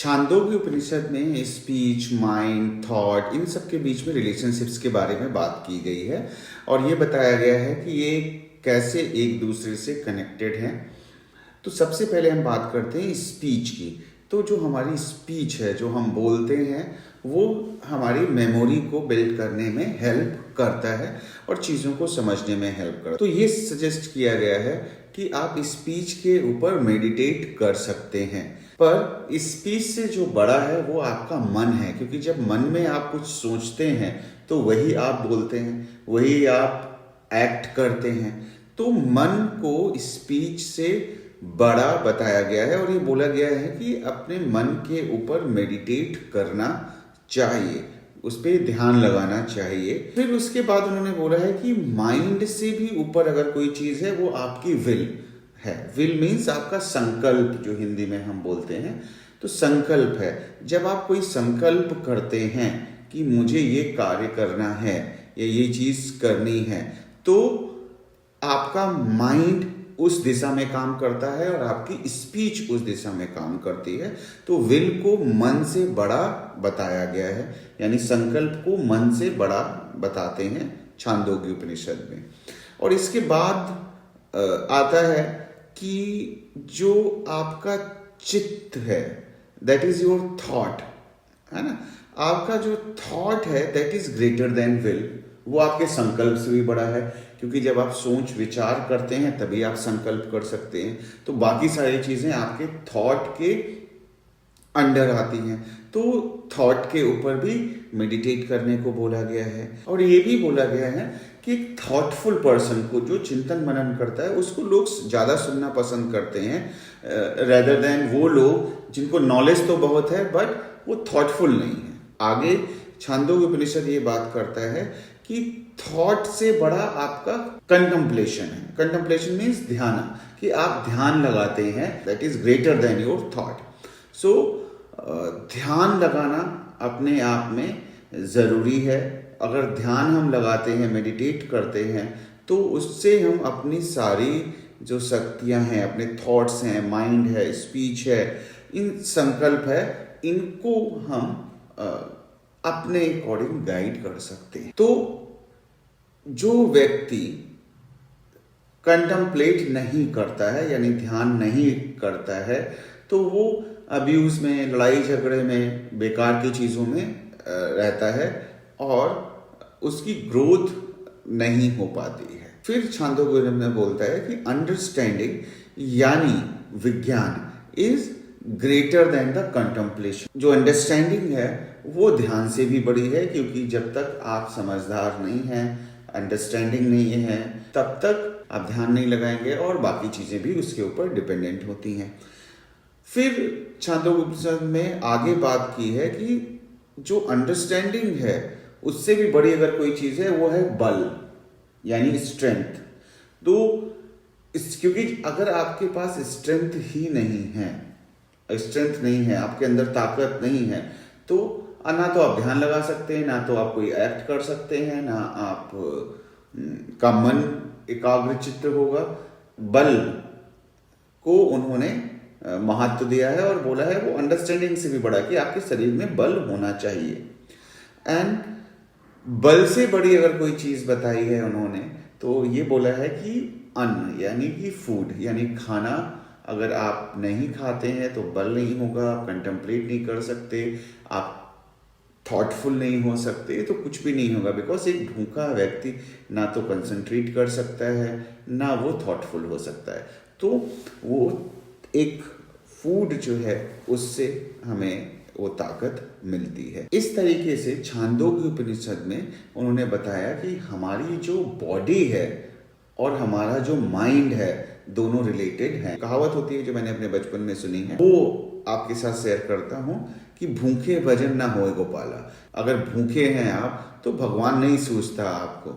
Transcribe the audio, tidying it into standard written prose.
छांदोग्य उपनिषद में speech, mind, thought, इन सब के बीच में रिलेशनशिप्स के बारे में बात की गई है और ये बताया गया है कि ये कैसे एक दूसरे से कनेक्टेड हैं। तो सबसे पहले हम बात करते हैं स्पीच की। तो जो हमारी स्पीच है, जो हम बोलते हैं, वो हमारी मेमोरी को बिल्ड करने में हेल्प करता है और चीज़ों को समझने में हेल्प करता है। तो ये सजेस्ट किया गया है कि आप स्पीच के ऊपर मेडिटेट कर सकते हैं, पर स्पीच से जो बड़ा है वो आपका मन है, क्योंकि जब मन में आप कुछ सोचते हैं तो वही आप बोलते हैं, वही आप एक्ट करते हैं। तो मन को स्पीच से बड़ा बताया गया है और ये बोला गया है कि अपने मन के ऊपर मेडिटेट करना चाहिए, उस पर ध्यान लगाना चाहिए। फिर उसके बाद उन्होंने बोला है कि माइंड से भी ऊपर अगर कोई चीज़ है वो आपकी विल है। विल मीन्स आपका संकल्प, जो हिंदी में हम बोलते हैं। तो संकल्प है, जब आप कोई संकल्प करते हैं कि मुझे ये कार्य करना है या ये चीज़ करनी है, तो आपका माइंड उस दिशा में काम करता है और आपकी स्पीच उस दिशा में काम करती है। तो विल को मन से बड़ा बताया गया है, यानी संकल्प को मन से बड़ा बताते हैं छांदोग्य उपनिषद में। और इसके बाद आता है कि जो आपका चित्त है, दैट इज योर थॉट, है ना। आपका जो थॉट है that is greater then will, वो आपके संकल्प से भी बड़ा है, क्योंकि जब आप सोच विचार करते हैं तभी आप संकल्प कर सकते हैं। तो बाकी सारी चीजें आपके थॉट के अंडर आती हैं। तो थॉट के ऊपर भी मेडिटेट करने को बोला गया है। और ये भी बोला गया है कि थॉटफुल पर्सन को, जो चिंतन मनन करता है, उसको लोग ज़्यादा सुनना पसंद करते हैं रेदर देन वो लोग जिनको नॉलेज तो बहुत है बट वो थॉटफुल नहीं है। आगे छांदोग्य उपनिषद ये बात करता है कि थॉट से बड़ा आपका कंटेम्पलेशन है। कंटेम्पलेशन मीन्स ध्यान, कि आप ध्यान लगाते हैं, that is greater than your thought. So ध्यान लगाना अपने आप में ज़रूरी है। अगर ध्यान हम लगाते हैं, मेडिटेट करते हैं, तो उससे हम अपनी सारी जो शक्तियां हैं, अपने थॉट्स हैं, माइंड है, स्पीच है, इन संकल्प है, इनको हम अपने अकॉर्डिंग गाइड कर सकते हैं। तो जो व्यक्ति कंटेम्पलेट नहीं करता है, यानी ध्यान नहीं करता है, तो वो अब्यूज में, लड़ाई झगड़े में, बेकार की चीज़ों में रहता है और उसकी ग्रोथ नहीं हो पाती है। फिर छांदोग्य में बोलता है कि अंडरस्टैंडिंग यानी विज्ञान is greater then the contemplation. जो अंडरस्टैंडिंग है वो ध्यान से भी बड़ी है, क्योंकि जब तक आप समझदार नहीं हैं, अंडरस्टैंडिंग नहीं है, तब तक आप ध्यान नहीं लगाएंगे और बाकी चीज़ें भी उसके ऊपर डिपेंडेंट होती हैं। फिर छांदोग्य उपनिषद में आगे बात की है कि जो अंडरस्टैंडिंग है उससे भी बड़ी अगर कोई चीज़ है वो है बल, यानी स्ट्रेंथ। तो क्योंकि अगर आपके पास स्ट्रेंथ ही नहीं है, स्ट्रेंथ नहीं है, आपके अंदर ताकत नहीं है, तो ना तो आप ध्यान लगा सकते हैं, ना तो आप कोई एक्ट कर सकते हैं, ना आप का मन एकाग्रचित्त होगा। बल को उन्होंने महत्व दिया है और बोला है वो अंडरस्टैंडिंग से भी बड़ा, कि आपके शरीर में बल होना चाहिए। एंड बल से बड़ी अगर कोई चीज़ बताई है उन्होंने, तो ये बोला है कि अन्न, यानी कि फूड, यानी खाना अगर आप नहीं खाते हैं तो बल नहीं होगा, आप कंटेम्पलेट नहीं कर सकते, आप थॉटफुल नहीं हो सकते, तो कुछ भी नहीं होगा। बिकॉज एक भूखा व्यक्ति ना तो कंसंट्रेट कर सकता है, ना वो थॉटफुल हो सकता है। तो वो एक फूड जो है उससे हमें वो ताकत मिलती है। इस तरीके से छांदोग्य उपनिषद में उन्होंने बताया कि हमारी जो बॉडी है और हमारा जो माइंड है, दोनों रिलेटेड हैं। कहावत होती है जो मैंने अपने बचपन में सुनी है, वो आपके साथ शेयर करता हूँ कि भूखे भजन ना होए गोपाला। अगर भूखे हैं आप तो भगवान नहीं सूझता आपको,